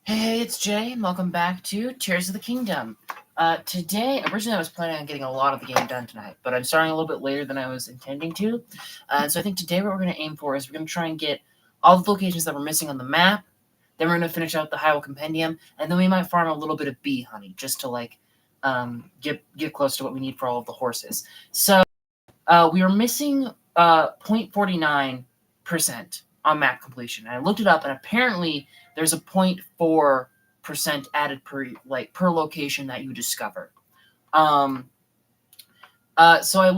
Hey, it's Jay, and welcome back to Tears of the Kingdom. Today, originally I was planning on getting a lot of the game done tonight, but I'm starting a little bit later than I was intending to. So I think today what we're going to aim for is we're going to try and get all the locations that we're missing on the map, then we're going to finish out the Hyrule Compendium, and then we might farm a little bit of bee honey, just to, get close to what we need for all of the horses. So, we are missing 0.49% on map completion. And I looked it up, and apparently there's a 0.4% added per location that you discover. So I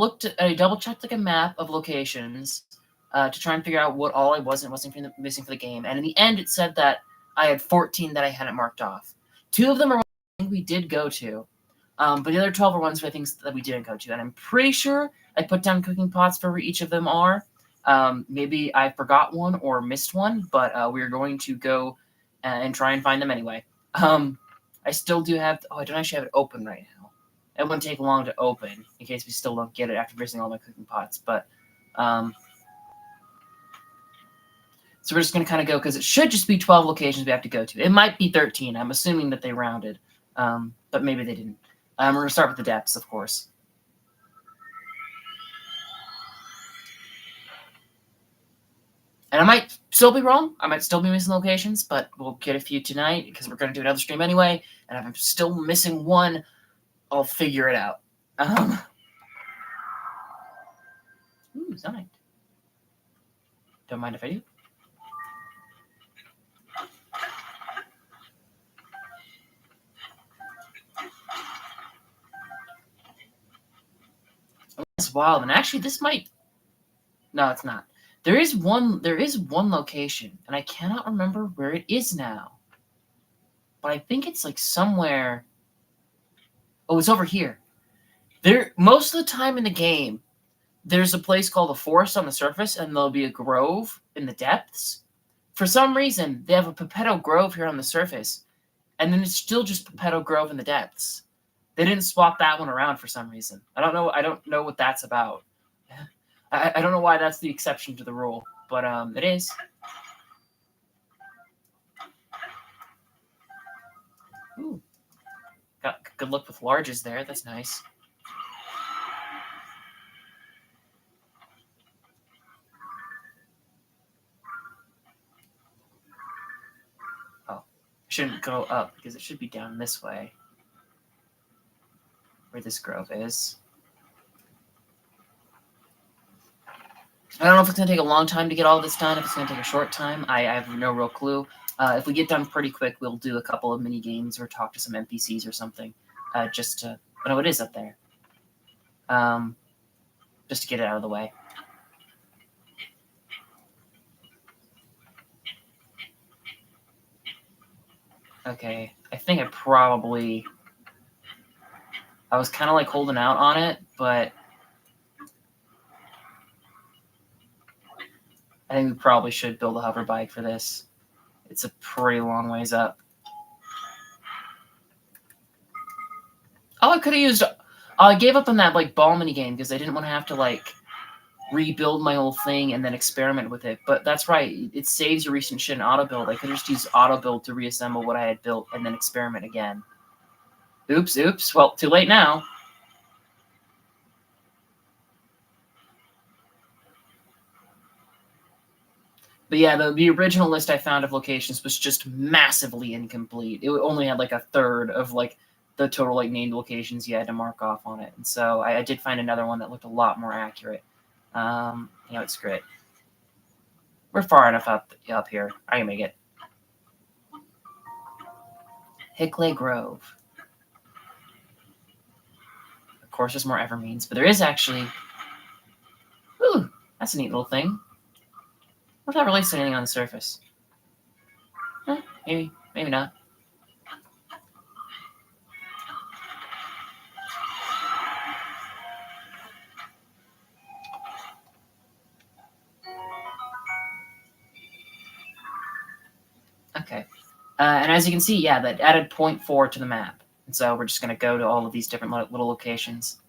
double checked a map of locations to try and figure out what all I wasn't missing for the game. And in the end, it said that I had 14 that I hadn't marked off. 2 of them are ones we did go to, but the other 12 are ones for things that we didn't go to. And I'm pretty sure I put down cooking pots for where each of them are. Maybe I forgot one or missed one, but we're going to go and try and find them anyway. I still do have... I don't actually have it open right now. It wouldn't take long to open, in case we still don't get it after visiting all my cooking pots, but... So we're just going to kind of go, because it should just be 12 locations we have to go to. It might be 13. I'm assuming that they rounded, but maybe they didn't. We're going to start with the depths, of course. And I might still be wrong. I might still be missing locations, but we'll get a few tonight because we're going to do another stream anyway. And if I'm still missing one, I'll figure it out. Ooh, Zonite. Don't mind if I do. Oh, that's wild. And actually, this might... No, it's not. There is one location, and I cannot remember where it is now. But I think it's like somewhere... Oh, it's over here. Most of the time in the game, there's a place called a forest on the surface, and there'll be a grove in the depths. For some reason, they have a Pepetto Grove here on the surface, and then it's still just Pepetto Grove in the depths. They didn't swap that one around for some reason. I don't know what that's about. I don't know why that's the exception to the rule, but it is. Ooh. Got good luck with larges there. That's nice. Oh, I shouldn't go up because it should be down this way, where this grove is. I don't know if it's going to take a long time to get all this done, if it's going to take a short time. I have no real clue. If we get done pretty quick, we'll do a couple of mini games or talk to some NPCs or something, just to... Oh, no, it is up there. Just to get it out of the way. Okay, I think I was kind of like holding out on it, but I think we probably should build a hover bike for this. It's a pretty long ways up. Oh, I could have used... I gave up on that ball mini game because I didn't want to have to rebuild my whole thing and then experiment with it. But that's right. It saves your recent shit in auto build. I could just use auto build to reassemble what I had built and then experiment again. Oops. Well, too late now. But yeah, the original list I found of locations was just massively incomplete. It only had a third of the total named locations you had to mark off on it. And so I did find another one that looked a lot more accurate. It's great. We're far enough up here. I can make it. Hickley Grove. Of course, there's more Evermeans, but there is actually... Ooh, that's a neat little thing. What if that relates to anything on the surface? Maybe not. Okay. And as you can see, yeah, that added 0.4 to the map. And so we're just going to go to all of these different little locations.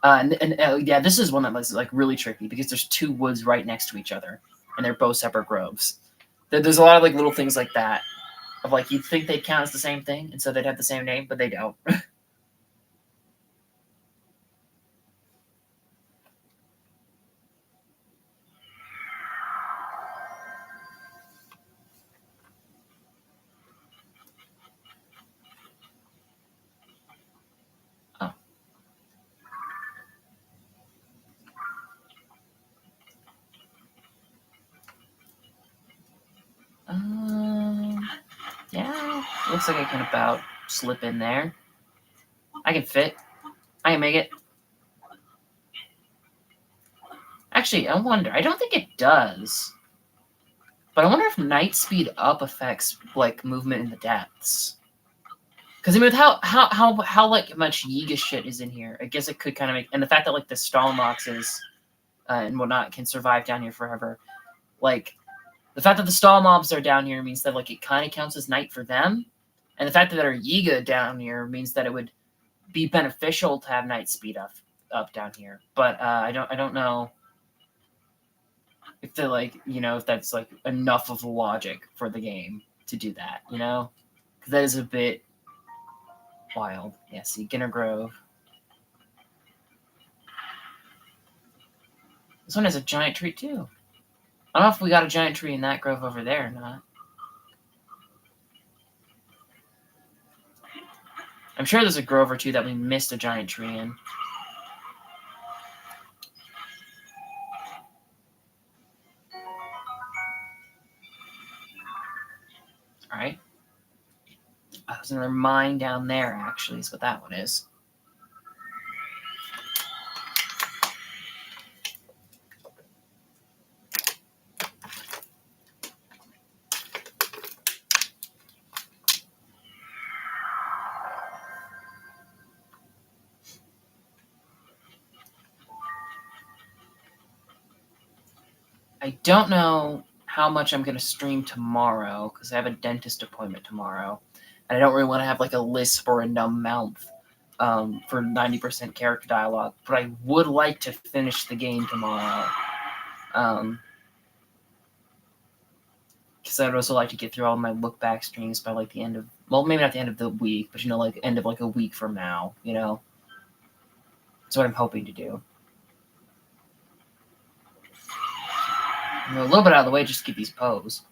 Yeah, this is one that was really tricky because there's 2 woods right next to each other, and they're both separate groves. There's a lot of little things like that. Of like, you'd think they'd count as the same thing, and so they'd have the same name, but they don't. Oh. Yeah. Looks like I can about slip in there. I can fit. I can make it. Actually, I wonder. I don't think it does. But I wonder if night speed up affects like movement in the depths. Because I mean, with how like much Yiga shit is in here, I guess it could kind of make, and the fact that like the Stalmoxes and whatnot can survive down here forever, like the fact that the stall mobs are down here means that like it kind of counts as night for them, and the fact that there are Yiga down here means that it would be beneficial to have night speed up down here. But I don't know if they're like, if that's like enough of logic for the game to do that, because that is a bit wild. Yeah, see, Ginner Grove. This one has a giant tree too. I don't know if we got a giant tree in that grove over there or not. I'm sure there's a grove or two that we missed a giant tree in. Alright. Oh, there's another mine down there, actually, is what that one is. I don't know how much I'm going to stream tomorrow, because I have a dentist appointment tomorrow. And I don't really want to have like a lisp or a numb mouth for 90% character dialogue. But I would like to finish the game tomorrow. Because I'd also like to get through all my look back streams by like the end of, well, maybe not the end of the week, but like end of like a week from now, That's what I'm hoping to do. A little bit out of the way just to get these pose.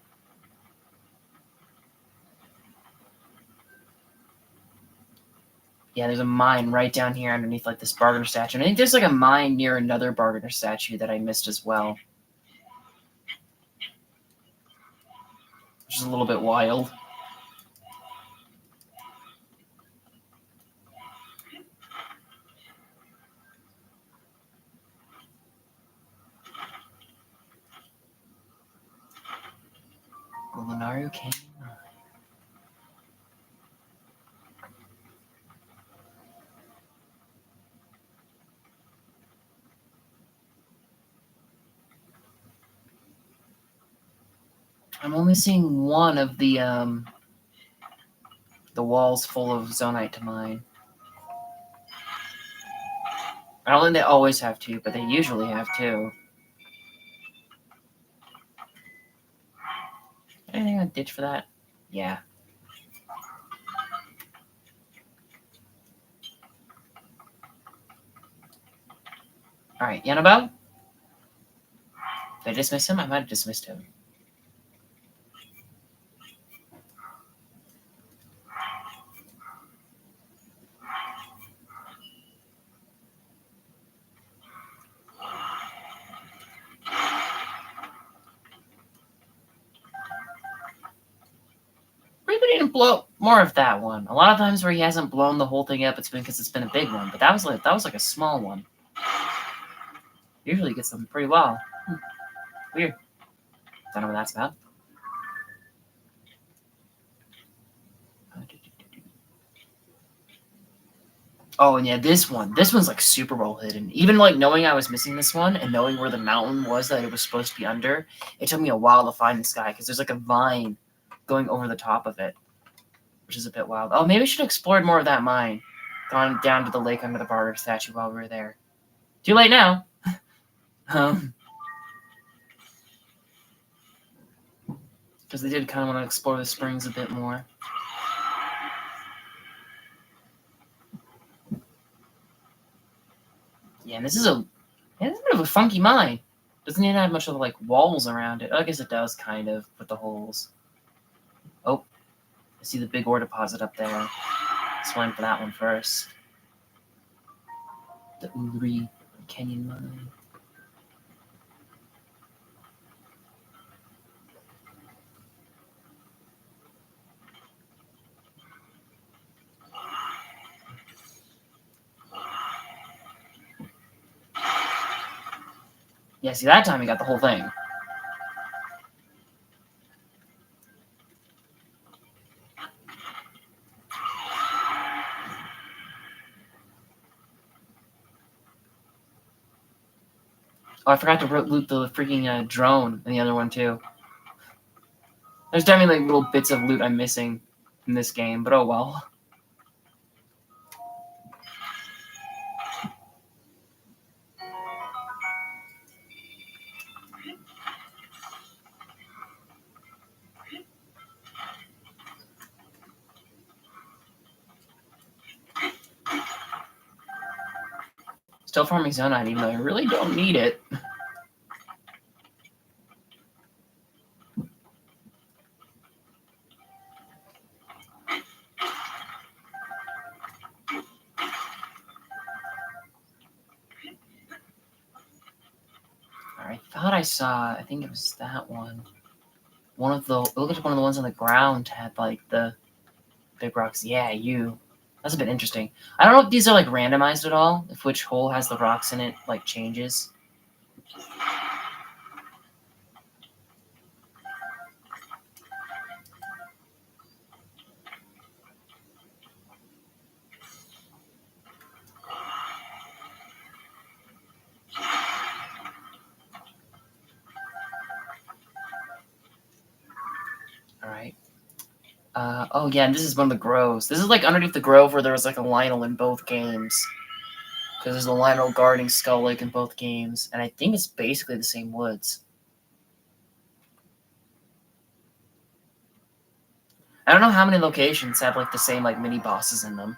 Yeah, there's a mine right down here underneath like this Bargainer statue. And I think there's like a mine near another Bargainer statue that I missed as well. Which is a little bit wild. Lunario Canyon. I'm only seeing one of the walls full of Zonite to mine. I don't think they always have two, but they usually have two. Anything on ditch for that? Yeah. Alright, Yanabao? Did I dismiss him? I might have dismissed him. Maybe we didn't blow more of that one. A lot of times where he hasn't blown the whole thing up, it's been because it's been a big one. But that was like a small one. Usually he gets them pretty well. Weird. Don't know what that's about. Oh, and yeah, this one's like super well hidden. Even like knowing I was missing this one and knowing where the mountain was that it was supposed to be under, it took me a while to find this guy because there's like a vine going over the top of it, which is a bit wild. Oh, maybe I should have explored more of that mine. Gone down to the lake under the Barter statue while we were there. Too late now. Because they did kind of want to explore the springs a bit more. Yeah, and this is a bit of a funky mine. Doesn't even have much of like walls around it. I guess it does kind of with the holes. Oh, I see the big ore deposit up there. Let's went for that one first. The Uri Canyon mine. Yeah, see, that time he got the whole thing. Oh, I forgot to loot the freaking drone in the other one, too. There's definitely like little bits of loot I'm missing in this game, but oh well. Still farming Zonite, even though I really don't need it. I thought I saw, I think it was that one. One of the, it looked like one of the ones on the ground had like the big rocks. Yeah, you. That's a bit interesting. I don't know if these are like randomized at all, if which hole has the rocks in it like changes. Alright. Oh yeah, and this is one of the groves. This is like underneath the grove where there was like a Lionel in both games. Because there's a Lionel guarding Skull Lake in both games, and I think it's basically the same woods. I don't know how many locations have like the same like mini bosses in them.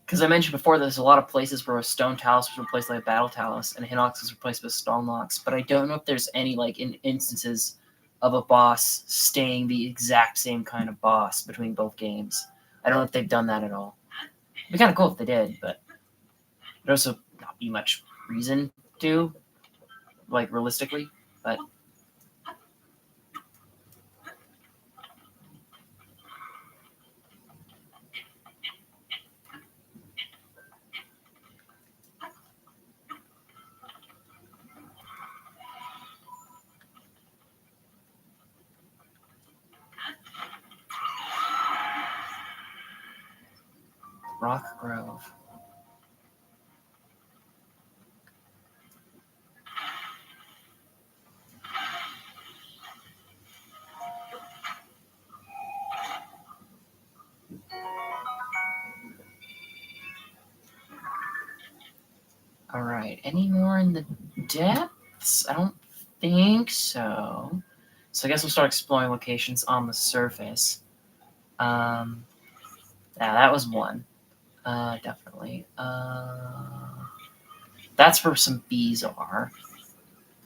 Because I mentioned before, there's a lot of places where a stone talus was replaced by a battle talus, and Hinox was replaced with Stalnox. But I don't know if there's any like instances of a boss staying the exact same kind of boss between both games. I don't know if they've done that at all. It'd be kind of cool if they did, but there'd also not be much reason to, like realistically. But Rock Grove. All right. Any more in the depths? I don't think so. So I guess we'll start exploring locations on the surface. Yeah, that was one. Definitely. That's where some bees are.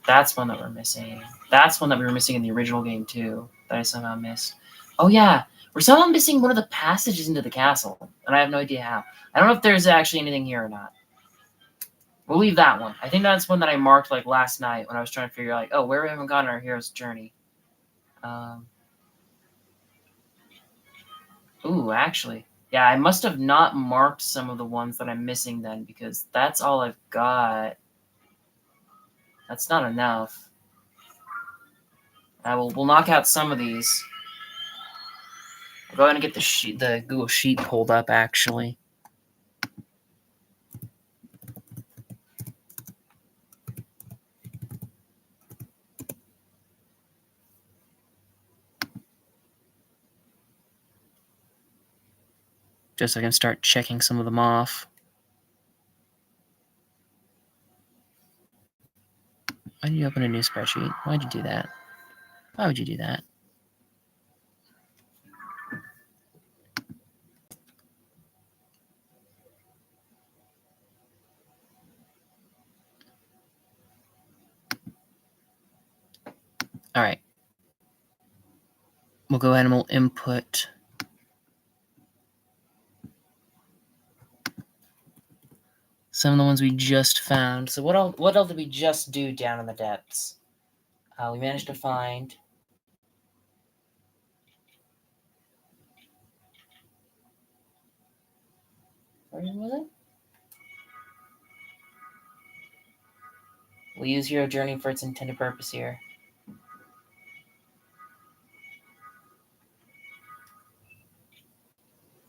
That's one that we're missing. That's one that we were missing in the original game too. That I somehow missed. Oh yeah, we're somehow missing one of the passages into the castle, and I have no idea how. I don't know if there's actually anything here or not. We'll leave that one. I think that's one that I marked like last night when I was trying to figure out like, oh, where we haven't gone on our hero's journey. Ooh, actually. Yeah, I must have not marked some of the ones that I'm missing then, because that's all I've got. That's not enough. We'll knock out some of these. I'll go ahead and get the Google Sheet pulled up, actually. Just so I can start checking some of them off. Why did you open a new spreadsheet? Why'd you do that? Why would you do that? All right. We'll go ahead and we'll input some of the ones we just found. So what else did we just do down in the depths? We managed to find... Where was it? We'll use Hero Journey for its intended purpose here.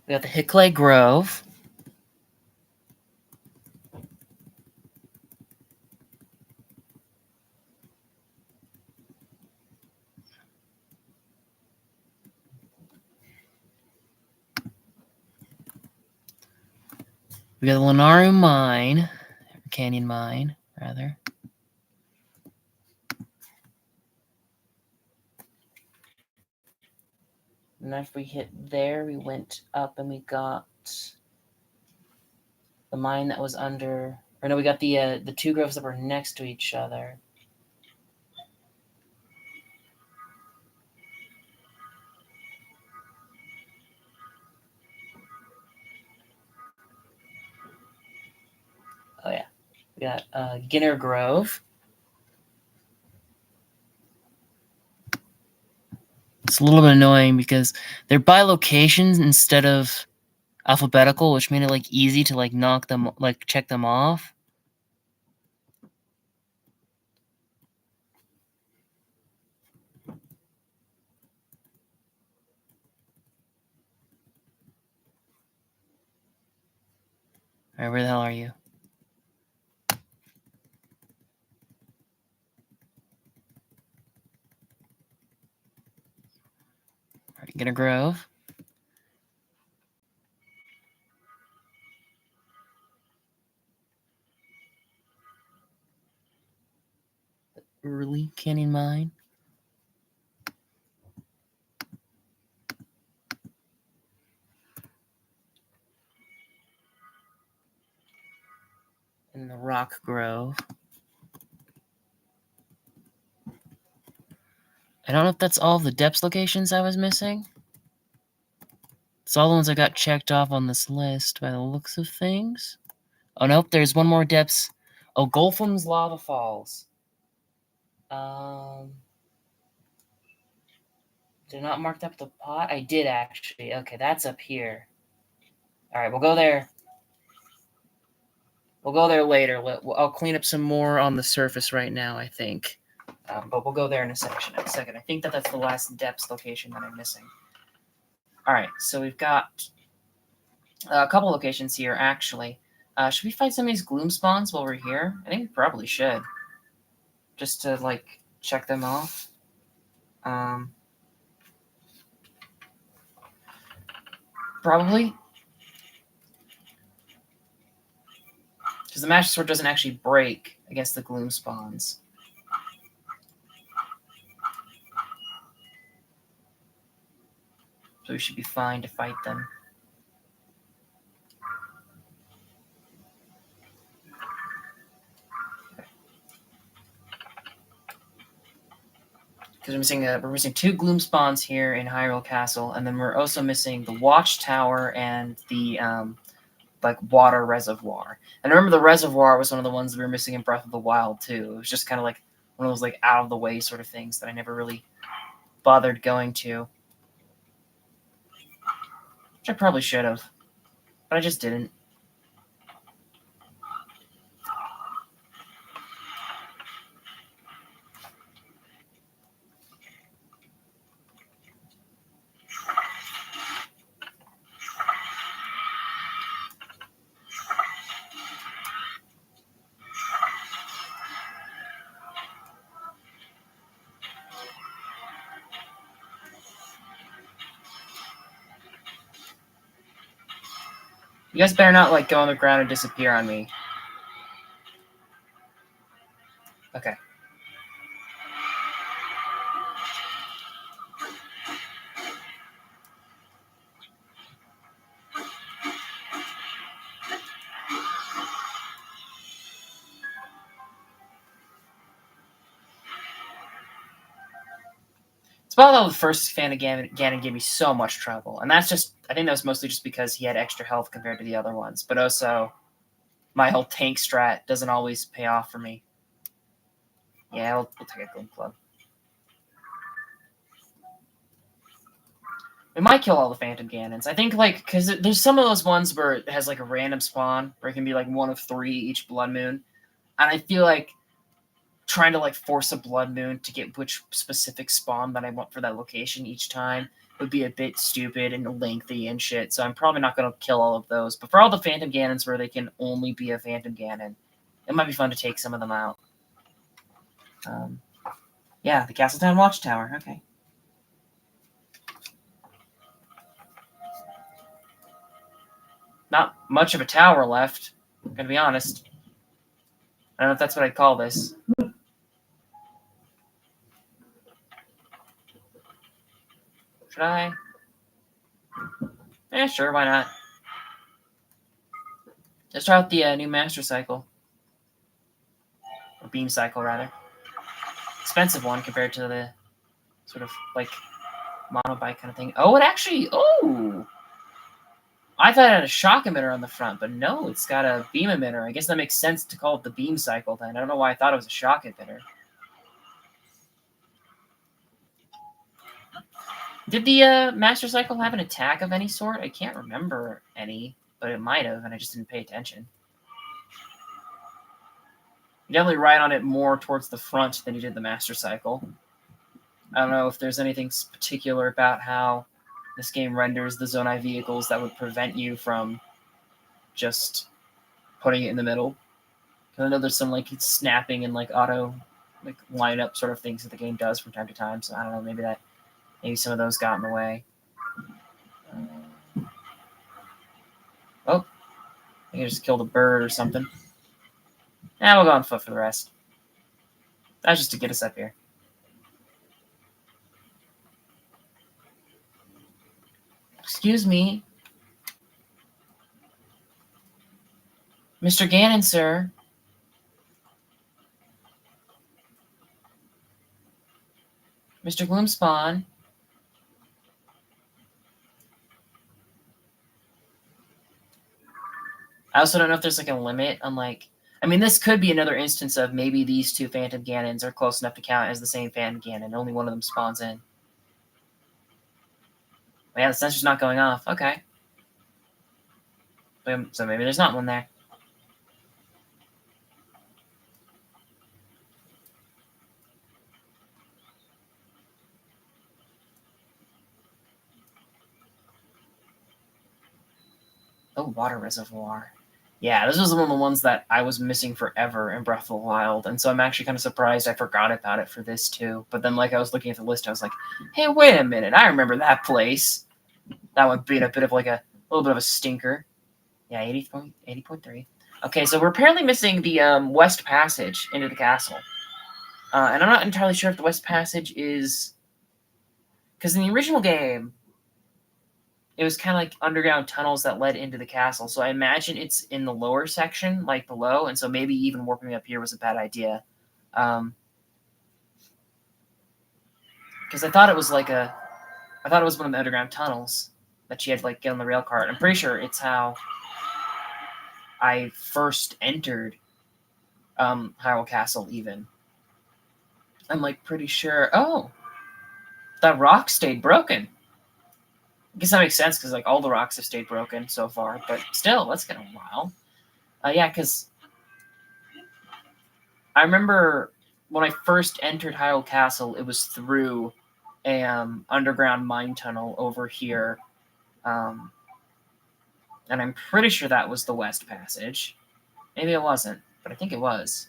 We got the Hicklay Grove. We got the Lenaru Mine, Canyon Mine, rather. And after we hit there, we went up and we got the mine that was under... Or no, we got the two groves that were next to each other. Oh, yeah. We got Ginner Grove. It's a little bit annoying because they're by locations instead of alphabetical, which made it like easy to like knock them, like check them off. All right, where the hell are you? All right, Ginner Grove. Early Canyon Mine. And the Rock Grove. I don't know if that's all the depths locations I was missing. It's all the ones I got checked off on this list by the looks of things. Oh, nope, there's one more depths. Oh, Golfham's Lava Falls. Did I not mark up the pot? I did, actually. Okay, that's up here. All right, we'll go there. We'll go there later. I'll clean up some more on the surface right now, I think. But we'll go there in a second. I think that's the last depths location that I'm missing. All right, so we've got a couple locations here, actually. Should we fight some of these gloom spawns while we're here? I think we probably should. Just to, like, check them off. Probably. Because the Master Sword doesn't actually break against the gloom spawns. So we should be fine to fight them. Because we're missing two gloom spawns here in Hyrule Castle, and then we're also missing the watchtower and the like water reservoir. And remember, the reservoir was one of the ones we were missing in Breath of the Wild too. It was just kind of like one of those like out of the way sort of things that I never really bothered going to, which I probably should have, but I just didn't. You guys better not like go on the ground and disappear on me. Okay. It's about how the first Phantom Ganon gave me so much trouble, and that's just, I think that was mostly just because he had extra health compared to the other ones, but also my whole tank strat doesn't always pay off for me. Yeah, we'll take a Gloom Club. We might kill all the Phantom Ganons. I think, like, because there's some of those ones where it has, like, a random spawn, where it can be, like, 1 of 3 each Blood Moon. And I feel like trying to, like, force a Blood Moon to get which specific spawn that I want for that location each time would be a bit stupid and lengthy and shit, so I'm probably not going to kill all of those. But for all the Phantom Ganons where they can only be a Phantom Ganon, it might be fun to take some of them out. Yeah, the Castletown Watchtower, okay. Not much of a tower left, I'm gonna be honest. I don't know if that's what I'd call this. Should I? Yeah, sure, why not? Let's try out the new Master Cycle. Or Beam Cycle, rather. Expensive one compared to the sort of, like, monobike kind of thing. Oh, it actually... Oh! I thought it had a shock emitter on the front, but no, it's got a beam emitter. I guess that makes sense to call it the Beam Cycle then. I don't know why I thought it was a shock emitter. Did the Master Cycle have an attack of any sort? I can't remember any, but it might have, and I just didn't pay attention. You definitely ride on it more towards the front than you did the Master Cycle. I don't know if there's anything particular about how this game renders the Zonai vehicles that would prevent you from just putting it in the middle. Because I know there's some, like, snapping and, like, auto, like, lineup sort of things that the game does from time to time, so I don't know, maybe some of those got in the way. Oh, I think I just killed a bird or something. We'll go on foot for the rest. That's just to get us up here. Excuse me. Mr. Ganon, sir. Mr. Gloomspawn. I also don't know if there's, like, a limit on, like... I mean, this could be another instance of maybe these two Phantom Ganons are close enough to count as the same Phantom Ganon. Only one of them spawns in. But yeah, the sensor's not going off. Okay. So maybe there's not one there. Oh, water reservoir. Yeah, this was one of the ones that I was missing forever in Breath of the Wild, and so I'm actually kind of surprised I forgot about it for this too. But then, like, I was looking at the list, I was like, hey, wait a minute, I remember that place. That would be a bit of, like, a little bit of a stinker. Yeah, 80.3. Okay, so we're apparently missing the West Passage into the castle. And I'm not entirely sure if the West Passage is... Because in the original game, it was kind of like underground tunnels that led into the castle. So I imagine it's in the lower section, like below. And so maybe even warping up here was a bad idea. Because I thought it was like I thought it was one of the underground tunnels that you had to, like, get on the rail cart. I'm pretty sure it's how I first entered Hyrule Castle even. I'm, like, pretty sure... Oh! That rock stayed broken. I guess that makes sense, because, like, all the rocks have stayed broken so far. But still, that's been a while. Yeah, because I remember when I first entered Hyrule Castle, it was through a underground mine tunnel over here. And I'm pretty sure that was the West Passage. Maybe it wasn't, but I think it was.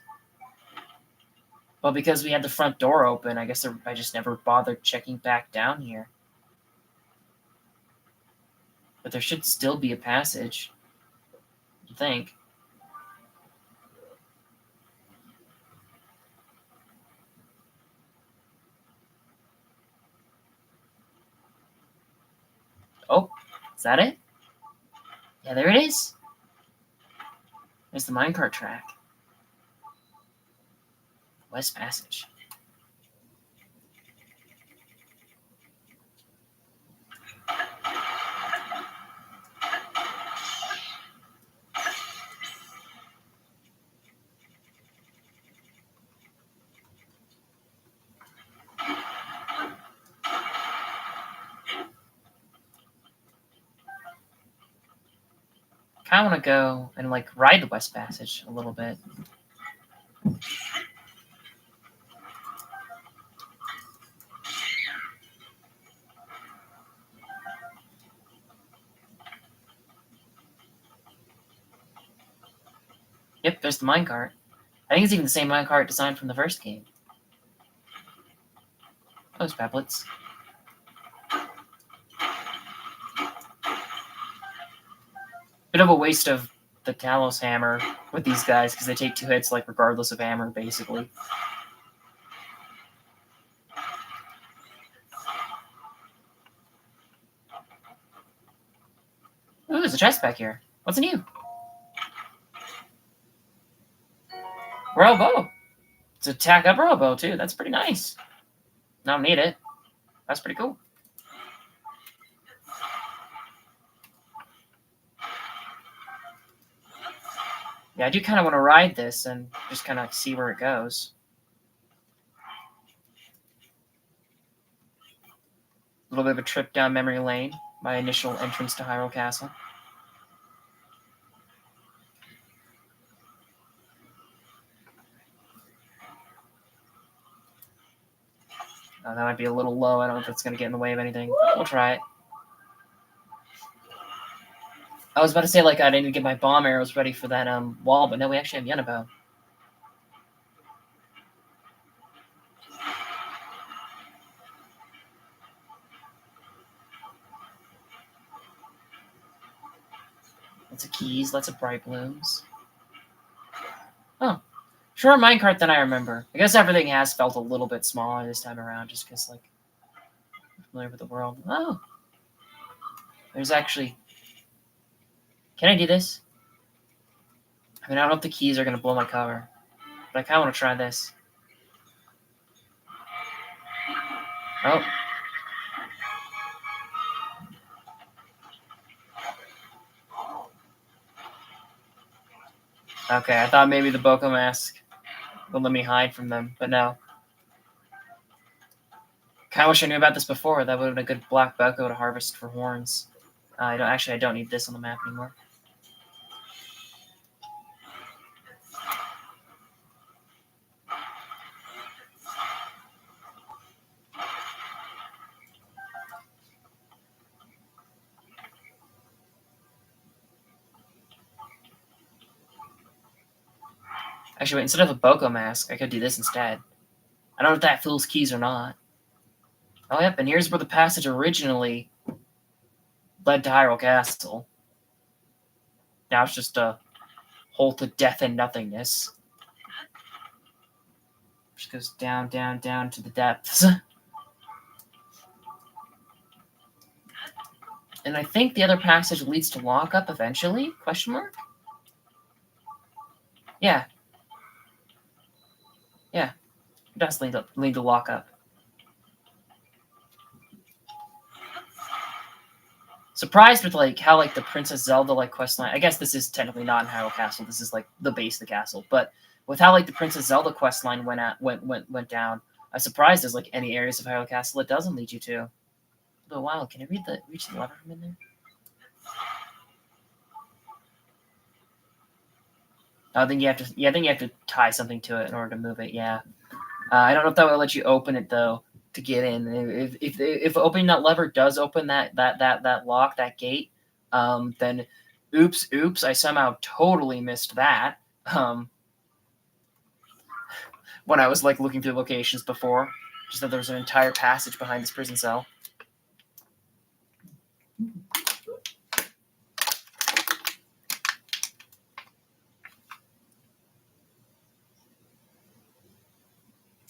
Well, because we had the front door open, I guess I just never bothered checking back down here. But there should still be a passage, I think. Oh, is that it? Yeah, there it is. There's the minecart track. West Passage. kind of want to go and like ride the West Passage a little bit. Yep, there's the minecart. I think it's even the same minecart design from the first game. Those pablets. Bit of a waste of the Talos hammer with these guys because they take 2 hits, like regardless of hammer, basically. Ooh, there's a chest back here. What's in you? Robo. It's a attack up robo too. That's pretty nice. I don't need it. That's pretty cool. Yeah, I do kind of want to ride this and just kind of see where it goes. A little bit of a trip down memory lane. My initial entrance to Hyrule Castle. That might be a little low. I don't know if it's going to get in the way of anything. We'll try it. I was about to say, like, I didn't get my bomb arrows ready for that wall, but no, we actually have Yenabo. Lots of keys, lots of bright blooms. Oh. Shorter minecart than I remember. I guess everything has felt a little bit smaller this time around, just because, like, I'm familiar with the world. Oh. There's actually... Can I do this? I mean, I don't know if the keys are going to blow my cover, but I kind of want to try this. Oh. Okay, I thought maybe the Boko Mask would let me hide from them, but no. Kind of wish I knew about this before. That would have been a good black Boko to harvest for horns. I don't need this on the map anymore. Actually, wait, instead of a Boko Mask, I could do this instead. I don't know if that fills keys or not. Oh, yep, and here's where the passage originally led to Hyrule Castle. Now it's just a hole to death and nothingness. Just goes down, down, down to the depths. And I think the other passage leads to lockup eventually? Question mark? Yeah. Yeah. It does lead to lockup. Surprised with like how like the Princess Zelda like questline. I guess this is technically not in Hyrule Castle. This is like the base of the castle. But with how like the Princess Zelda questline went down, I'm surprised there's like any areas of Hyrule Castle it doesn't lead you to. Oh wow, can I reach the lever from in there? I think you have to. Yeah, I think you have to tie something to it in order to move it. Yeah. I don't know if that will let you open it though to get in. If opening that lever does open that lock, that gate, then oops, I somehow totally missed that. When I was like looking through locations before, just that there was an entire passage behind this prison cell.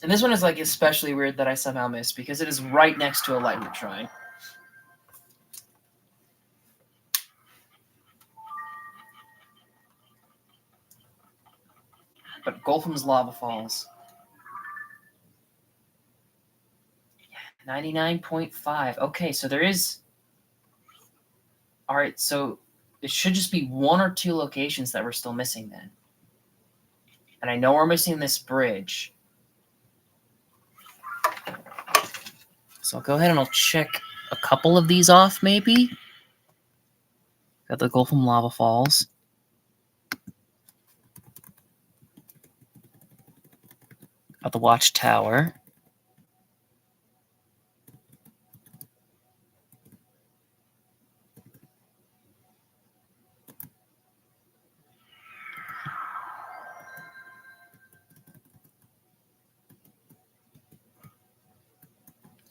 And this one is like especially weird that I somehow missed because it is right next to a lightning shrine. But Golfham's Lava Falls. 99.5. Okay, so there is... Alright, so it should just be 1 or 2 locations that we're still missing then. And I know we're missing this bridge. So I'll go ahead and I'll check a couple of these off, maybe. Got the Gulfum Lava Falls. Got the Watchtower.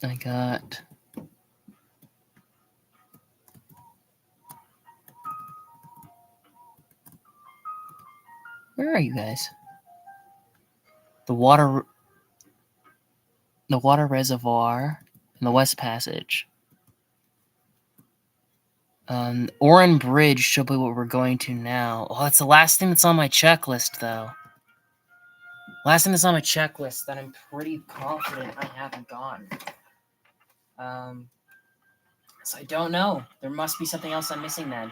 I got... Where are you guys? The water reservoir and the West Passage. Oran Bridge should be what we're going to now. Oh, that's the last thing that's on my checklist, though. Last thing that's on my checklist that I'm pretty confident I haven't gotten. So I don't know. There must be something else I'm missing then.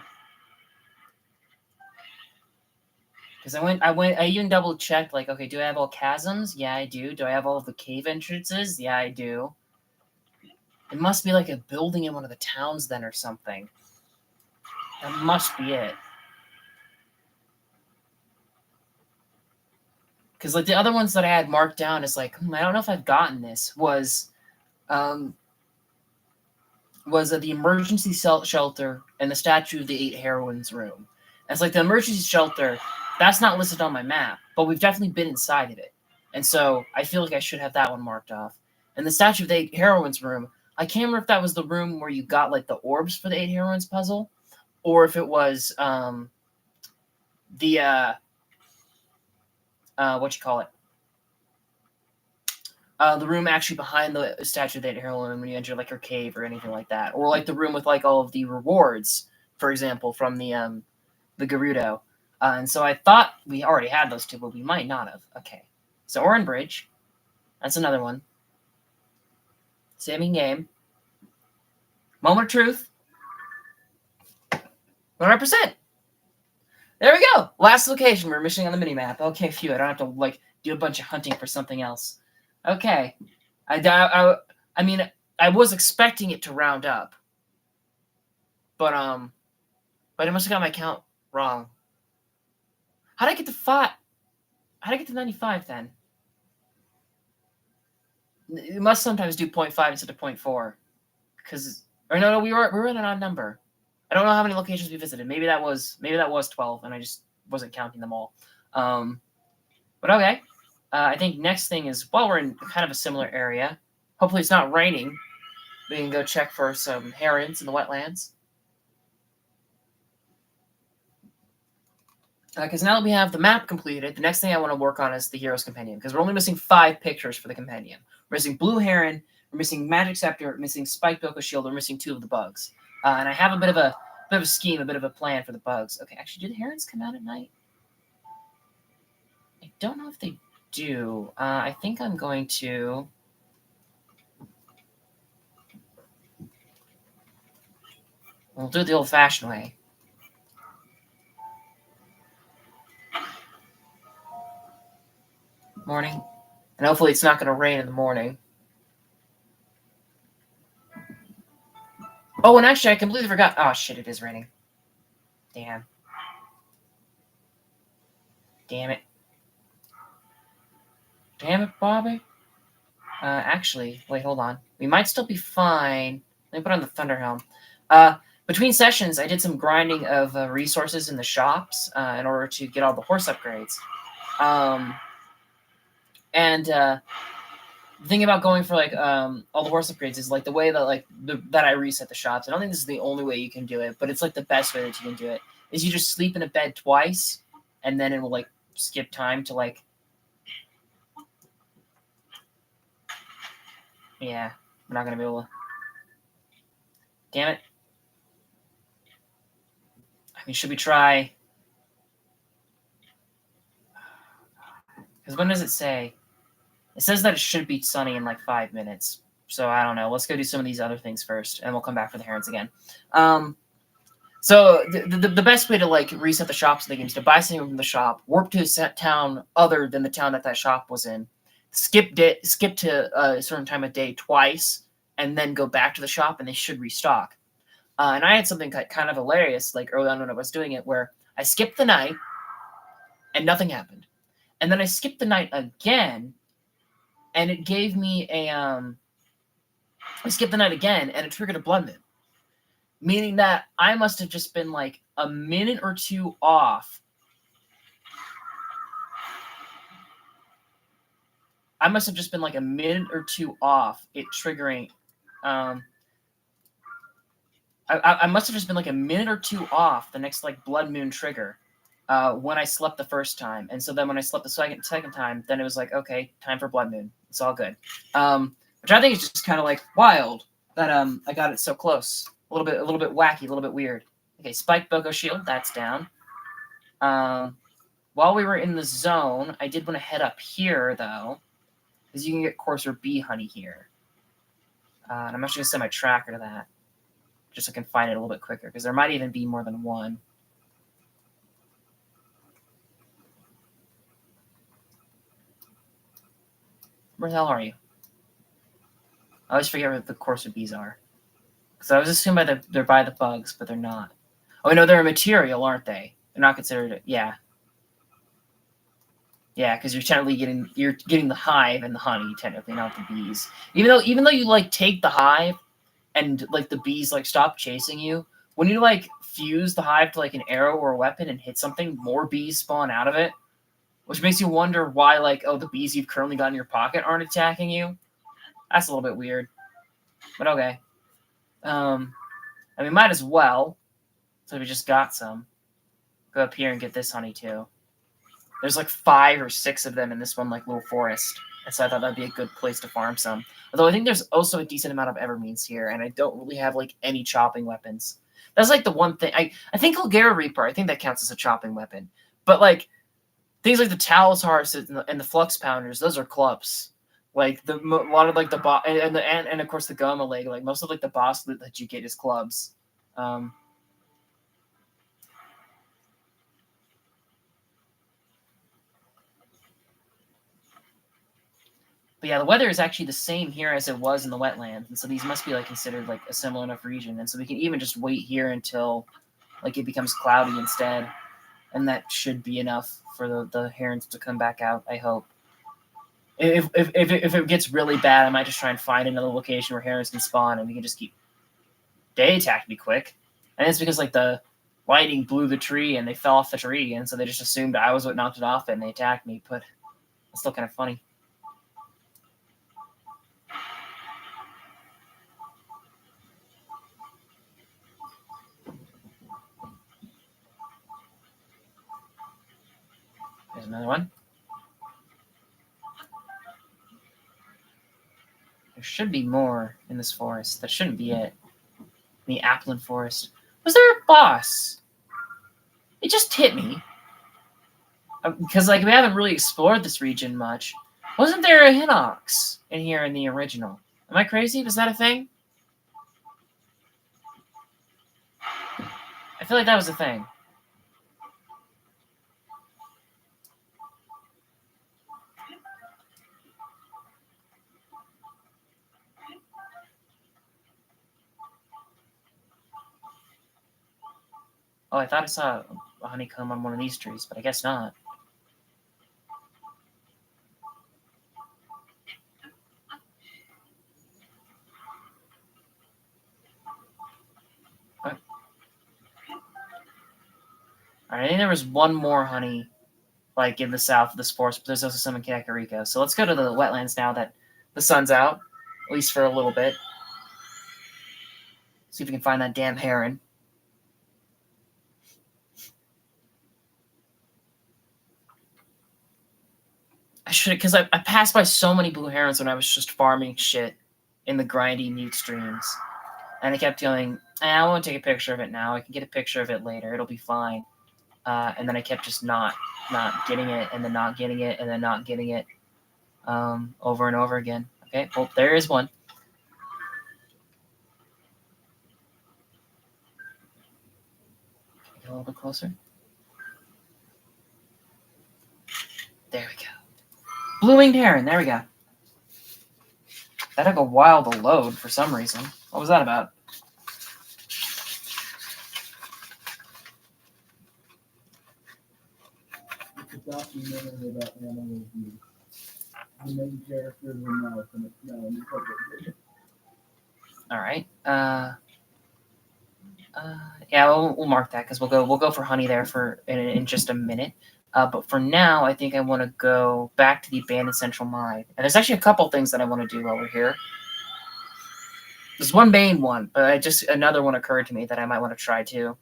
Because I even double checked, like, okay, do I have all chasms? Yeah, I do. Do I have all of the cave entrances? Yeah, I do. It must be like a building in one of the towns then or something. That must be it. Because like the other ones that I had marked down is like, I don't know if I've gotten this, was the emergency shelter and the Statue of the Eight Heroines room. And it's like the emergency shelter, that's not listed on my map, but we've definitely been inside of it. And so I feel like I should have that one marked off. And the Statue of the Eight Heroines room, I can't remember if that was the room where you got like the orbs for the Eight Heroines puzzle, or if it was the room actually behind the Statue of the Eight Heroines when you enter like her cave or anything like that, or like the room with like all of the rewards, for example, from the Gerudo. And so I thought we already had those two, but we might not have. Okay, so Oran Bridge, that's another one. Saving game. Moment of truth. 100%. There we go. Last location we're missing on the minimap. Okay, phew. I don't have to like do a bunch of hunting for something else. Okay. I mean, I was expecting it to round up, but I must have got my count wrong. How did I get to 5? How did I get to 95 then? It must sometimes do 0.5 instead of 0.4, because no, we were at an odd number. I don't know how many locations we visited. Maybe that was 12, and I just wasn't counting them all. But okay. I think next thing is, while we're in kind of a similar area, hopefully it's not raining, we can go check for some herons in the wetlands. Because now that we have the map completed, the next thing I want to work on is the Heroes Compendium, because we're only missing 5 pictures for the Compendium. We're missing Blue Heron, we're missing Magic Scepter, we're missing Spiked Bilko Shield, we're missing 2 of the bugs. And I have a bit of a scheme, a bit of a plan for the bugs. Okay, actually, do the herons come out at night? I don't know if they do. I think I'm going to... We'll do it the old-fashioned way. Morning. And hopefully it's not going to rain in the morning. Oh, and actually, I completely forgot. Oh, shit, it is raining. Damn. Damn it. Damn it, Bobby. Actually, wait, hold on. We might still be fine. Let me put on the Thunder Helm. Between sessions, I did some grinding of resources in the shops in order to get all the horse upgrades. The thing about going for like all the horse upgrades is like the way that that I reset the shops. I don't think this is the only way you can do it, but it's like the best way that you can do it. Is you just sleep in a bed twice, and then it will like skip time to like. Yeah, we're not gonna be able to. Damn it. I mean, should we try? Because when does it say? It says that it should be sunny in like 5 minutes. So I don't know. Let's go do some of these other things first, and we'll come back for the herons again. So the best way to like reset the shops in the game is to buy something from the shop, warp to a set town other than the town that shop was in, skip to a certain time of day twice, and then go back to the shop, and they should restock. And I had something kind of hilarious, like early on when I was doing it, where I skipped the night and nothing happened. And then I skipped the night again, and it gave me a I skipped the night again, and it triggered a blood moon, meaning that I must have just been like a minute or two off. I must have just been like a minute or two off it triggering. I must have just been like a minute or two off the next like blood moon trigger when I slept the first time. And so then when I slept the second time, then it was like, okay, time for blood moon. It's all good. Which I think is just kind of like wild that I got it so close. A little bit wacky, a little bit weird. Okay, spiked Boko Shield, that's down. While we were in the zone, I did want to head up here though, because you can get coarser bee honey here. And I'm actually gonna send my tracker to that, just so I can find it a little bit quicker, because there might even be more than one. Where the hell are you? I always forget where the coarser bees are. Because I was assuming they're by the bugs, but they're not. Oh, no, they're a material, aren't they? They're not considered, yeah. Yeah, because you're technically getting the hive and the honey, technically, not the bees. Even though you like take the hive and like the bees like stop chasing you, when you like fuse the hive to like an arrow or a weapon and hit something, more bees spawn out of it, which makes you wonder why like, oh, the bees you've currently got in your pocket aren't attacking you. That's a little bit weird, but okay. And we might as well, so we just got some. Go up here and get this honey too. There's like 5 or 6 of them in this one like little forest, and so I thought that'd be a good place to farm some. Although I think there's also a decent amount of evermeans here, and I don't really have like any chopping weapons. That's like the one thing I think Ulgara Reaper. I think that counts as a chopping weapon, but like things like the Talus Hearts and the Flux Pounders, those are clubs. Like a lot of like the boss and of course the Goma Leg. Like most of like the boss loot that you get is clubs. But yeah, the weather is actually the same here as it was in the wetlands, and so these must be like considered like a similar enough region, and so we can even just wait here until like it becomes cloudy instead, and that should be enough for the herons to come back out. I hope. If it gets really bad, I might just try and find another location where herons can spawn, and we can just keep. They attacked me quick, and it's because like the lightning blew the tree and they fell off the tree, and so they just assumed I was what knocked it off, and they attacked me. But it's still kind of funny. There's another one. There should be more in this forest. That shouldn't be it. In the Applin Forest. Was there a boss? It just hit me. Because like we haven't really explored this region much. Wasn't there a Hinox in here in the original? Am I crazy? Was that a thing? I feel like that was a thing. Oh, I thought I saw a honeycomb on one of these trees, but I guess not. Alright, I think there was one more honey, like in the south of this forest, but there's also some in Kakariko. So let's go to the wetlands now that the sun's out, at least for a little bit. See if we can find that damn heron. I should, because I passed by so many blue herons when I was just farming shit in the grindy mute streams. And I kept going, I won't take a picture of it now. I can get a picture of it later. It'll be fine. And then I kept just not getting it, and then not getting it, and then not getting it over and over again. Okay, well, there is one. Get a little bit closer. There we go. Blue-winged heron. There we go. That took a while to load for some reason. What was that about? documentary about animals and the main character is a mouse and it's smelling. All right. Yeah, we'll mark that because we'll go for honey there for in just a minute. But for now, I think I want to go back to the abandoned central mine. And there's actually a couple things that I want to do while we're here. There's one main one, but another one occurred to me that I might want to try too.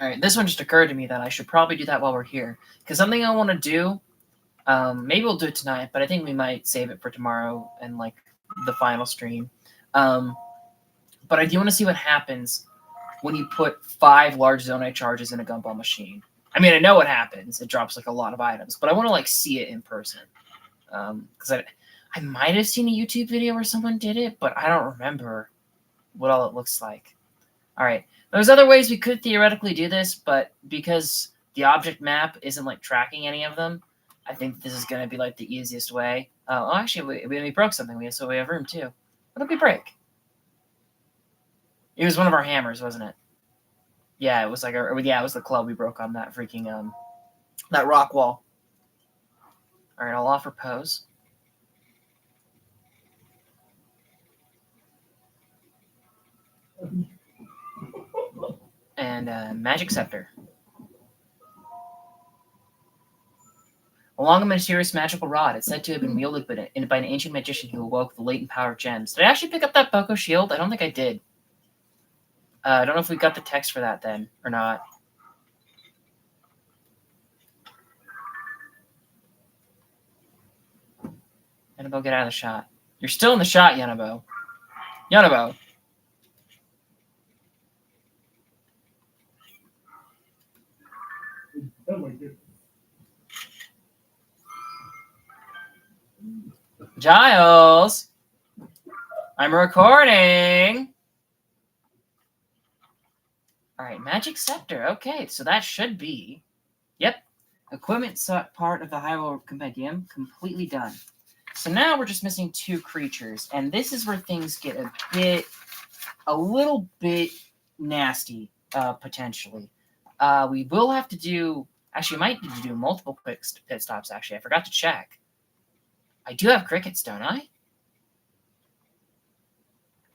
All right, this one just occurred to me that I should probably do that while we're here. Because something I want to do, maybe we'll do it tonight, but I think we might save it for tomorrow and like the final stream. But I do want to see what happens when you put 5 large zonite charges in a gumball machine. I mean, I know what happens. It drops like a lot of items, but I want to like see it in person. Because I might have seen a YouTube video where someone did it, but I don't remember what all it looks like. All right. There's other ways we could theoretically do this, but because the object map isn't like tracking any of them, I think this is going to be like the easiest way. Oh, actually, we broke something. So we have room too. What did we break? It was one of our hammers, wasn't it? Yeah, it was like it was the club we broke on that freaking that rock wall. All right, I'll offer pose. And magic scepter. Along a mysterious magical rod, it's said to have been wielded by an ancient magician who awoke the latent power of gems. Did I actually pick up that Boko shield? I don't think I did. I don't know if we got the text for that then or not. Yanabo, get out of the shot. You're still in the shot, Yanabo. Yanabo. Oh my goodness. Giles, I'm recording. All right, magic scepter. Okay, so that should be, yep, equipment part of the Hyrule Compendium completely done. So now we're just missing 2 creatures, and this is where things get a little bit nasty, potentially. We will have to do, actually, we might need to do multiple quick pit stops, actually. I forgot to check. I do have crickets, don't I?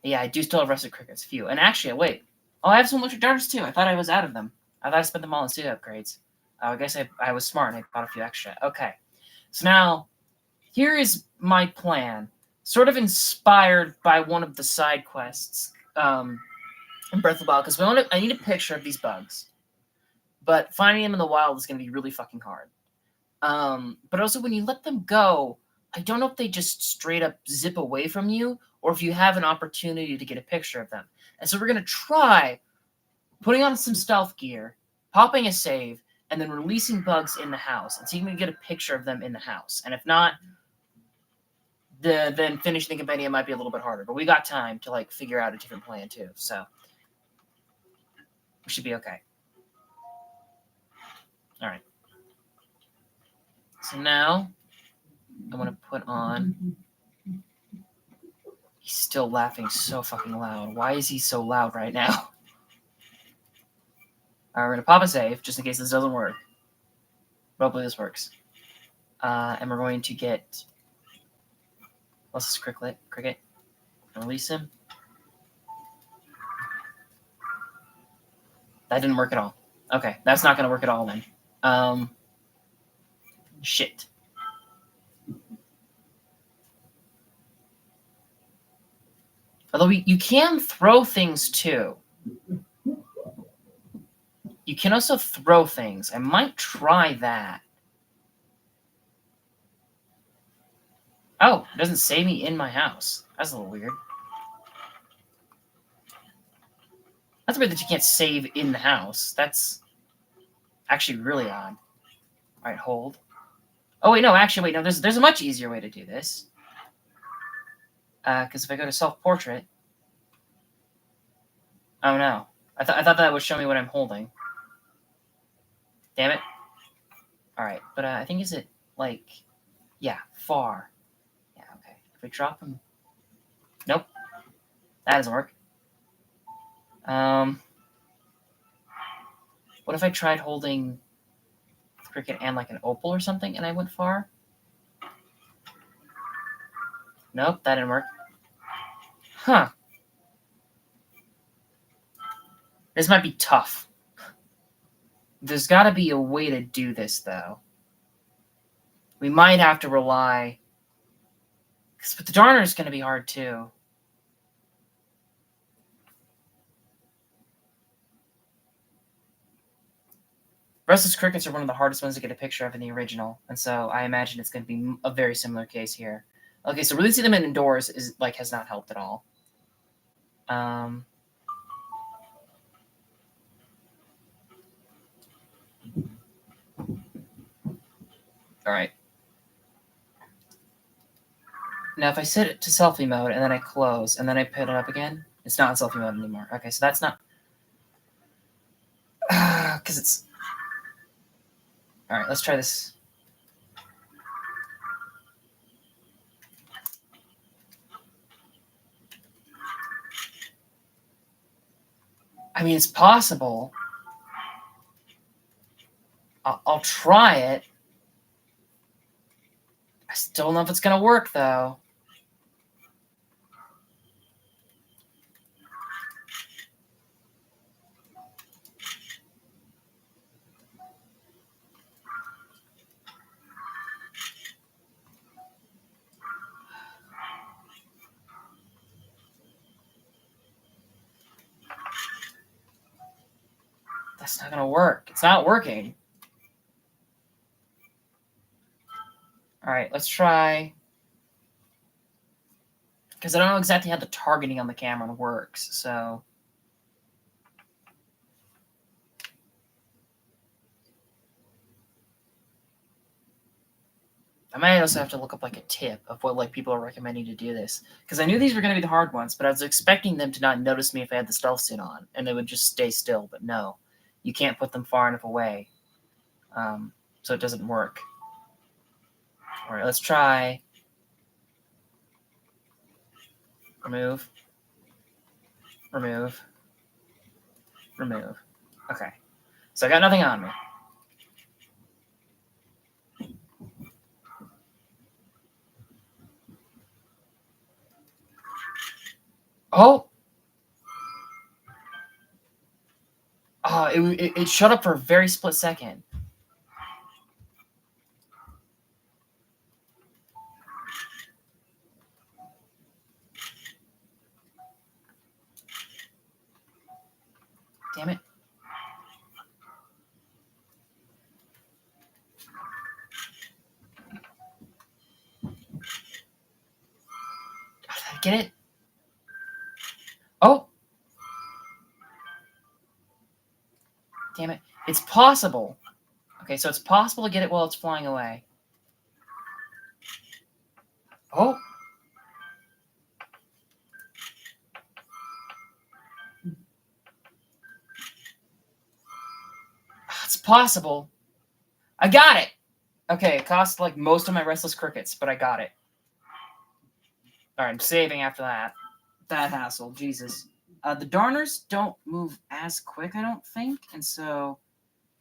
Yeah, I do still have rusted crickets. Phew. And actually, wait. Oh, I have some electric darters, too. I thought I was out of them. I thought I spent them all in suit upgrades. I guess I was smart and I bought a few extra. Okay. So now, here is my plan. Sort of inspired by one of the side quests in Breath of the Wild. Because I need a picture of these bugs. But finding them in the wild is going to be really fucking hard. But also, when you let them go, I don't know if they just straight up zip away from you or if you have an opportunity to get a picture of them. And so we're going to try putting on some stealth gear, popping a save, and then releasing bugs in the house and see if we can get a picture of them in the house. And if not, then finishing the compendium might be a little bit harder. But we got time to like figure out a different plan too. So we should be okay. All right. So now I want to put on. He's still laughing so fucking loud. Why is he so loud right now? All right, we're going to pop a save just in case this doesn't work. Hopefully this works. And we're going to get... Let's just cricket. Release him. That didn't work at all. Okay, that's not going to work at all then. Shit. Although you can throw things too. You can also throw things. I might try that. Oh, it doesn't save me in my house. That's a little weird. That's weird that you can't save in the house. That's actually really odd. All right, hold. Oh, wait, no, actually, wait, no, there's a much easier way to do this. Because if I go to self-portrait... Oh, no. I thought that would show me what I'm holding. Damn it. All right, but I think is it, like... Yeah, far. we drop him? Nope. That doesn't work. What if I tried holding the cricket and like an opal or something and I went far? Nope, that didn't work. Huh. This might be tough. There's got to be a way to do this, though. We might have to rely... But the Darner is going to be hard, too. Restless crickets are one of the hardest ones to get a picture of in the original, and so I imagine it's going to be a very similar case here. Okay, so releasing them indoors is has not helped at all. All right. Now, if I set it to selfie mode and then I close and then I put it up again, it's not in selfie mode anymore. Okay, so that's not... Because it's... All right, let's try this. I mean, it's possible. I'll try it. I still don't know if it's going to work, though. That's not going to work. It's not working. All right, let's try... Because I don't know exactly how the targeting on the camera works, so... I might also have to look up like a tip of what like people are recommending to do this. Because I knew these were going to be the hard ones, but I was expecting them to not notice me if I had the stealth suit on, and they would just stay still, but no. You can't put them far enough away, so it doesn't work. All right, let's try... Remove. Remove. Remove. Okay. So I got nothing on me. Oh! Oh, it shut up for a very split second. Damn it. Did I get it? Oh! Damn it. It's possible. Okay, so it's possible to get it while it's flying away. Oh! It's possible. I got it! Okay, it cost like most of my restless crickets, but I got it. Alright, I'm saving after that. That hassle, Jesus. The Darners don't move as quick, I don't think, and so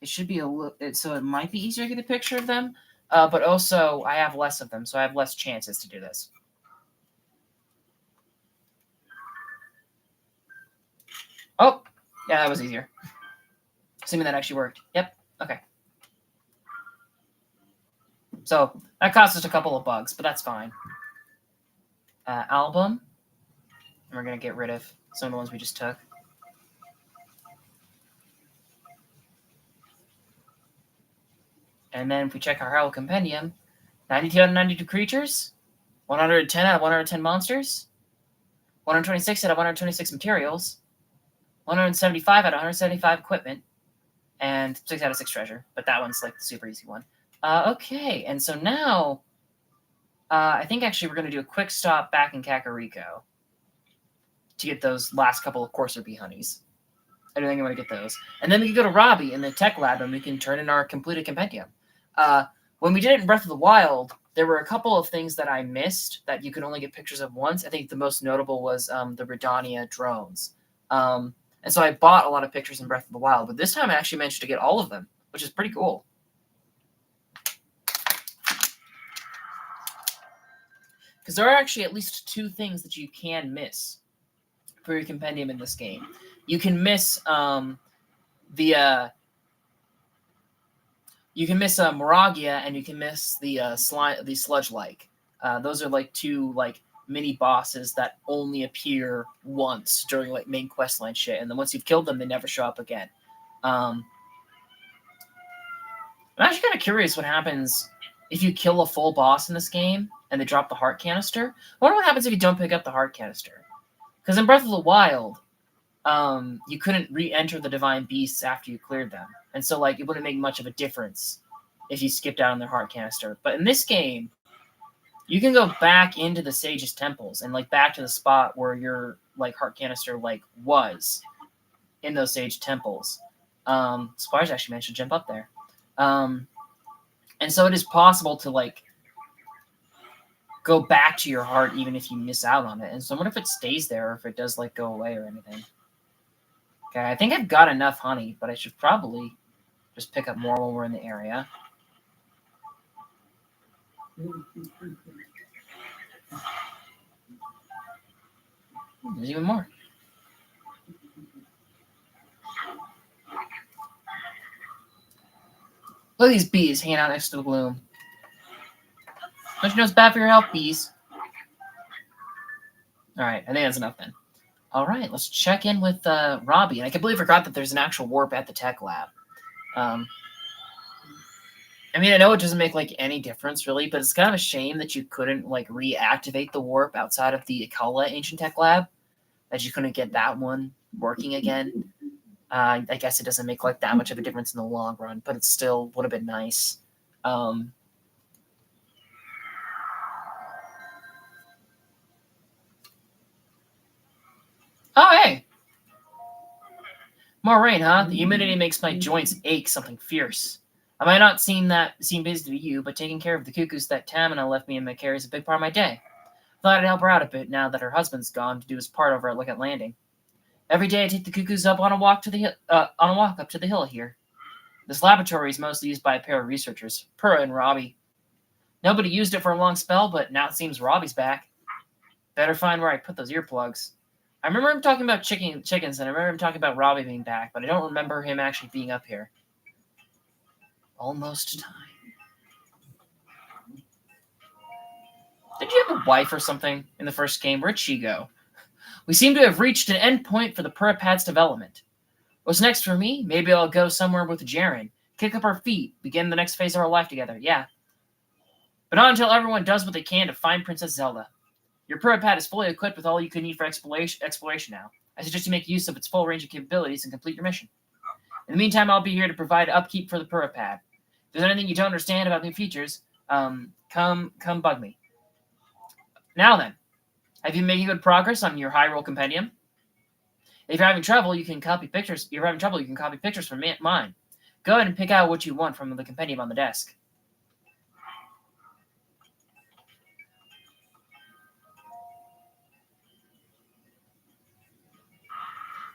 it should be a little... So it might be easier to get a picture of them, but also I have less of them, so I have less chances to do this. Oh! Yeah, that was easier. Assuming that actually worked. Yep, okay. So that cost us a couple of bugs, but that's fine. Album. And we're going to get rid of some of the ones we just took. And then if we check our Hyrule Compendium, 92 out of 92 creatures, 110 out of 110 monsters, 126 out of 126 materials, 175 out of 175 equipment, and 6 out of 6 treasure. But that one's like the super easy one. Okay, and so now I think actually we're going to do a quick stop back in Kakariko to get those last couple of Courser Bee honeys. I don't think I'm going to get those. And then we can go to Robbie in the tech lab and we can turn in our completed compendium. When we did it in Breath of the Wild, there were a couple of things that I missed that you could only get pictures of once. I think the most notable was the Redania drones. And so I bought a lot of pictures in Breath of the Wild, but this time I actually managed to get all of them, which is pretty cool. Because there are actually at least 2 things that you can miss for your compendium in this game. You can miss Moragia, and you can miss the Sludge-like. Those are like 2 like mini bosses that only appear once during like main questline shit, and then once you've killed them, they never show up again. I'm actually kind of curious what happens if you kill a full boss in this game and they drop the heart canister. I wonder what happens if you don't pick up the heart canister. Because in Breath of the Wild, you couldn't re-enter the Divine Beasts after you cleared them. And so, like, it wouldn't make much of a difference if you skipped out on their heart canister. But in this game, you can go back into the Sage's temples and, like, back to the spot where your, like, heart canister, like, was in those Sage temples. Splars actually managed to jump up there. And so it is possible to, like, go back to your heart even if you miss out on it. And so I wonder if it stays there or if it does, like, go away or anything. Okay, I think I've got enough honey, but I should probably just pick up more when we're in the area. There's even more. Look at these bees hanging out next to the bloom. Don't you know it's bad for your health, bees? Alright, I think that's enough then. Alright, let's check in with Robbie. And I completely forgot that there's an actual warp at the tech lab. I mean, I know it doesn't make, like, any difference, really, but it's kind of a shame that you couldn't, like, reactivate the warp outside of the Akala Ancient Tech Lab. That you couldn't get that one working again. I guess it doesn't make, like, that much of a difference in the long run, but it still would have been nice. Oh, hey! More rain, huh? The humidity makes my joints ache something fierce. I might not seem busy to you, but taking care of the cuckoos that Tamina left me in Macquarie is a big part of my day. Thought I'd help her out a bit now that her husband's gone to do his part over at Look at Landing. Every day I take the cuckoos up on a walk up to the hill here. This laboratory is mostly used by a pair of researchers, Purah and Robbie. Nobody used it for a long spell, but now it seems Robbie's back. Better find where I put those earplugs. I remember him talking about chickens, and I remember him talking about Robbie being back, but I don't remember him actually being up here. Almost time. Did you have a wife or something in the first game? Where'd she go? We seem to have reached an end point for the Purapad's development. What's next for me? Maybe I'll go somewhere with Jaren, kick up our feet, begin the next phase of our life together, yeah. But not until everyone does what they can to find Princess Zelda. Your Purapad is fully equipped with all you can need for exploration now. I suggest you make use of its full range of capabilities and complete your mission. In the meantime, I'll be here to provide upkeep for the Purapad. If there's anything you don't understand about new features, come bug me. Now then, have you been making good progress on your Hyrule Compendium? If you're having trouble, you can copy pictures. From mine. Go ahead and pick out what you want from the compendium on the desk.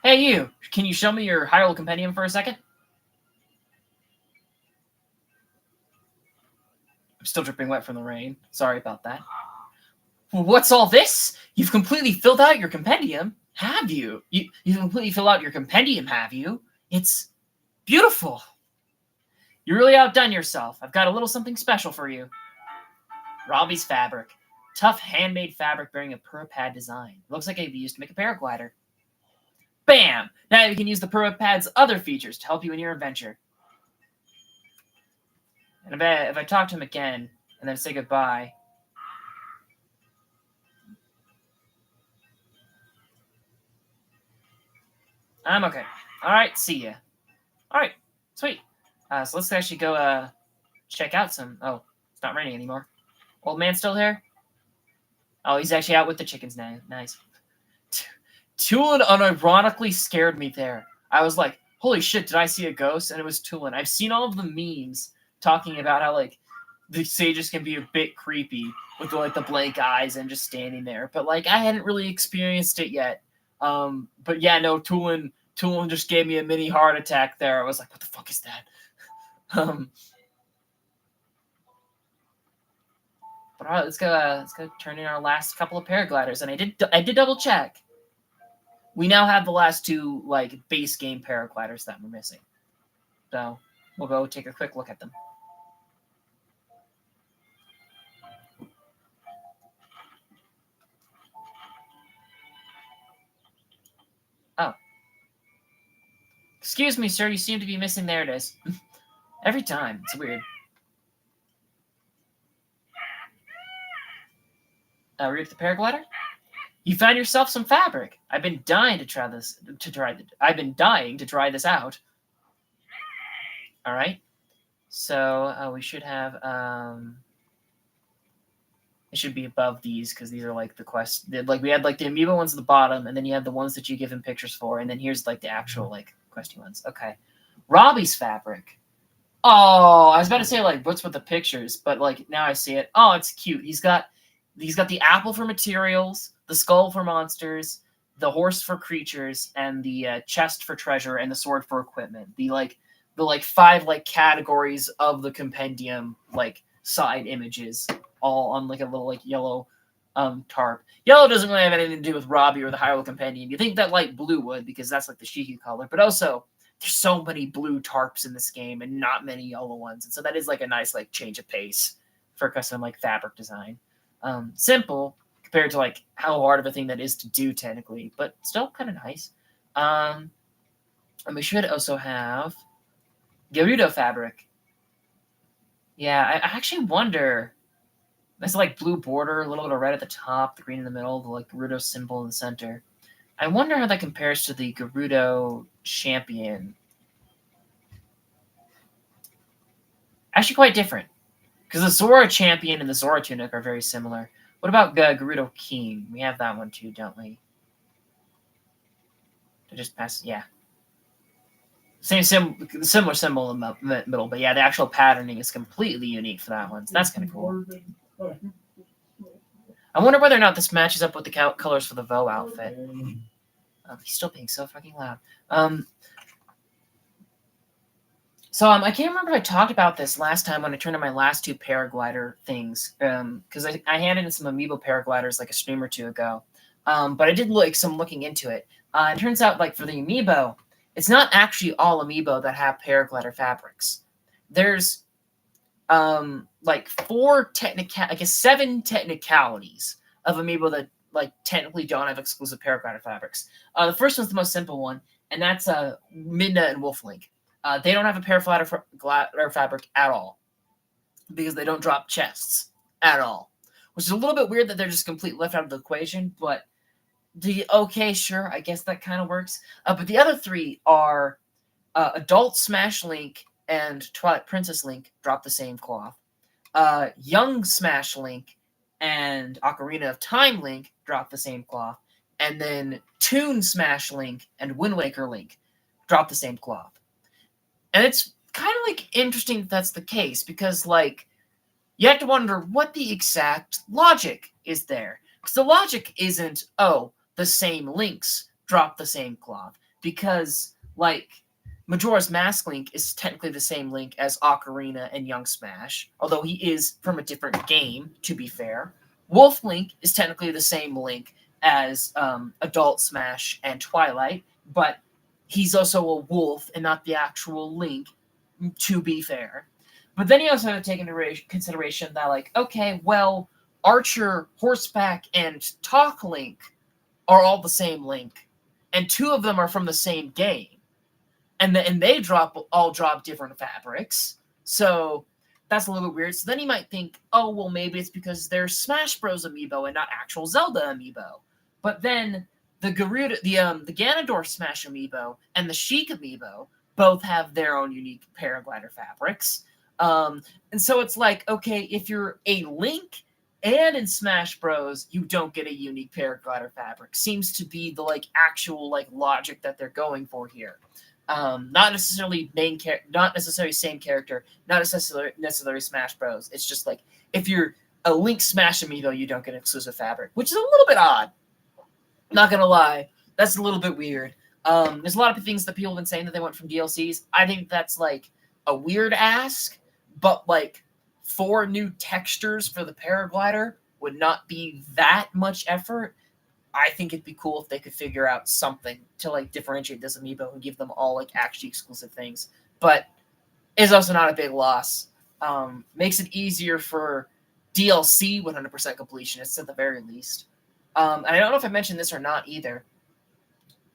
Hey, you! Can you show me your Hyrule Compendium for a second? I'm still dripping wet from the rain. Sorry about that. What's all this? You've completely filled out your compendium, have you? You've completely filled out your compendium, have you? It's beautiful. You really outdone yourself. I've got a little something special for you. Robbie's fabric. Tough handmade fabric bearing a Purapad design. It looks like it could be used to make a paraglider. Bam! Now you can use the Purapad's other features to help you in your adventure. And if I talk to him again and then say goodbye... I'm okay. Alright, see ya. Alright, sweet. So let's actually go check out some... Oh, it's not raining anymore. Old man still here? Oh, he's actually out with the chickens now. Nice. Tulin unironically scared me there. I was like, holy shit, did I see a ghost? And it was Tulin. I've seen all of the memes talking about how, like, the sages can be a bit creepy with like the blank eyes and just standing there. But like I hadn't really experienced it yet. But yeah, no, Tulin just gave me a mini heart attack there. I was like, what the fuck is that? But all right, let's go turn in our last couple of paragliders, and I did double check. We now have the last two like base game paragliders that we're missing. So we'll go take a quick look at them. Oh. Excuse me, sir, you seem to be missing. There it is. Every time. It's weird. Read the paraglider? You found yourself some fabric. I've been dying to try this. I've been dying to try this out. All right. So we should have. It should be above these because these are like the quest. Like we had like the amiibo ones at the bottom, and then you have the ones that you give him pictures for, and then here's like the actual like questy ones. Okay. Robbie's fabric. Oh, I was about to say like what's with the pictures, but like now I see it. Oh, it's cute. He's got the apple for materials, the skull for monsters, the horse for creatures, and the chest for treasure, and the sword for equipment. The 5 like categories of the compendium like side images, all on like a little like yellow tarp. Yellow doesn't really have anything to do with Robbie or the Hyrule Compendium. You think that light blue would because that's like the Shiki color, but also there's so many blue tarps in this game and not many yellow ones, and so that is like a nice like change of pace for custom like fabric design. Simple compared to like how hard of a thing that is to do technically, but still kind of nice. And we should also have Gerudo fabric. Yeah, I actually wonder. There's like blue border, a little bit of red at the top, the green in the middle, the like Gerudo symbol in the center. I wonder how that compares to the Gerudo champion. Actually, quite different. Because the Zora champion and the Zora tunic are very similar. What about Gerudo King? We have that one too, don't we? To just pass, yeah. Similar symbol in the middle, but yeah, the actual patterning is completely unique for that one. So that's kind of cool. I wonder whether or not this matches up with the colors for the Vo outfit. He's still being so fucking loud. So I can't remember if I talked about this last time when I turned in my last 2 paraglider things, because I handed in some amiibo paragliders like a stream or 2 ago. But I did like some looking into it. It turns out like for the amiibo, it's not actually all amiibo that have paraglider fabrics. There's like 7 technicalities of amiibo that like technically don't have exclusive paraglider fabrics. The first one's the most simple one, and that's Midna and Wolflink. They don't have a paraglider fabric at all because they don't drop chests at all, which is a little bit weird that they're just completely left out of the equation, but okay, sure, I guess that kind of works. But the other 3 are Adult Smash Link and Twilight Princess Link drop the same cloth. Young Smash Link and Ocarina of Time Link drop the same cloth. And then Toon Smash Link and Wind Waker Link drop the same cloth. And it's kind of like interesting that that's the case because like you have to wonder what the exact logic is there. Because the logic isn't, the same links drop the same cloth. Because like Majora's Mask Link is technically the same link as Ocarina and Young Smash, although he is from a different game, to be fair. Wolf Link is technically the same link as Adult Smash and Twilight, but he's also a wolf and not the actual Link, to be fair. But then you also have to take into consideration that, like, okay, well, Archer, Horseback, and Talk Link are all the same Link, and 2 of them are from the same game. And they all drop different fabrics. So that's a little bit weird. So then you might think, oh, well, maybe it's because they're Smash Bros. Amiibo and not actual Zelda Amiibo. But then the Ganondorf Smash Amiibo and the Sheik Amiibo both have their own unique paraglider fabrics. And so it's like, okay, if you're a Link and in Smash Bros, you don't get a unique paraglider fabric. Seems to be the like actual like logic that they're going for here. Not necessarily not necessarily same character, not necessarily Smash Bros. It's just like if you're a Link Smash amiibo, you don't get exclusive fabric, which is a little bit odd. Not gonna lie, that's a little bit weird. There's a lot of things that people have been saying that they want from DLCs. I think that's like a weird ask, but like 4 new textures for the Paraglider would not be that much effort. I think it'd be cool if they could figure out something to like differentiate this amiibo and give them all like actually exclusive things. But it's also not a big loss. Makes it easier for DLC 100% completionists at the very least. And I don't know if I mentioned this or not either.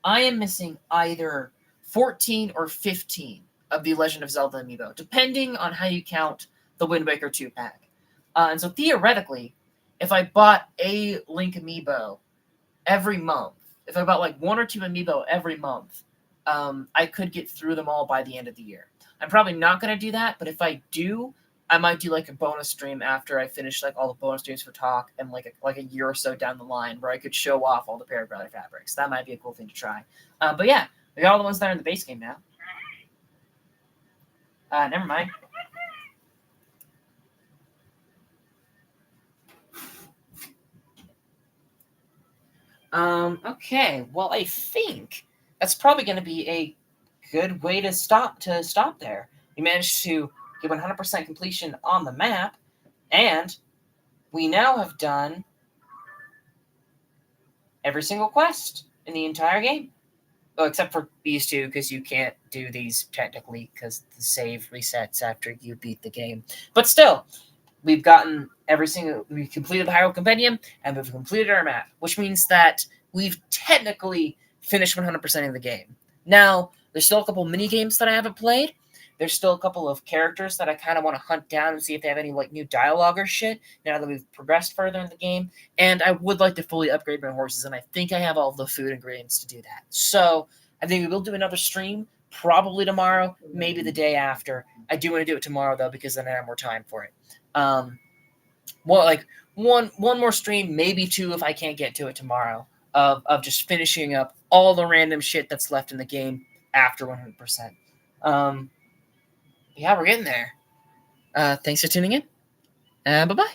I am missing either 14 or 15 of the Legend of Zelda amiibo, depending on how you count the Wind Waker 2 pack. And so theoretically, if I bought a Link amiibo every month, if I bought like 1 or 2 amiibo every month, I could get through them all by the end of the year. I'm probably not going to do that, but if I do, I might do like a bonus stream after I finish like all the bonus streams for Talk and like a year or so down the line where I could show off all the Paraglider fabrics. That might be a cool thing to try. But yeah, we got all the ones that are in the base game now. Never mind. Okay, well, I think that's probably going to be a good way to stop there. We managed to get 100% completion on the map, and we now have done every single quest in the entire game. Oh, except for these 2, because you can't do these technically because the save resets after you beat the game. But still, we've completed the Hyrule Compendium, and we've completed our map, which means that we've technically finished 100% of the game. Now, there's still a couple mini games that I haven't played. There's still a couple of characters that I kind of want to hunt down and see if they have any like new dialogue or shit now that we've progressed further in the game. And I would like to fully upgrade my horses, and I think I have all the food ingredients to do that. So I think we will do another stream, probably tomorrow, maybe the day after. I do want to do it tomorrow, though, because then I have more time for it. One more stream, maybe 2 if I can't get to it tomorrow, of just finishing up all the random shit that's left in the game after 100%. Yeah, we're getting there. Thanks for tuning in. Bye-bye.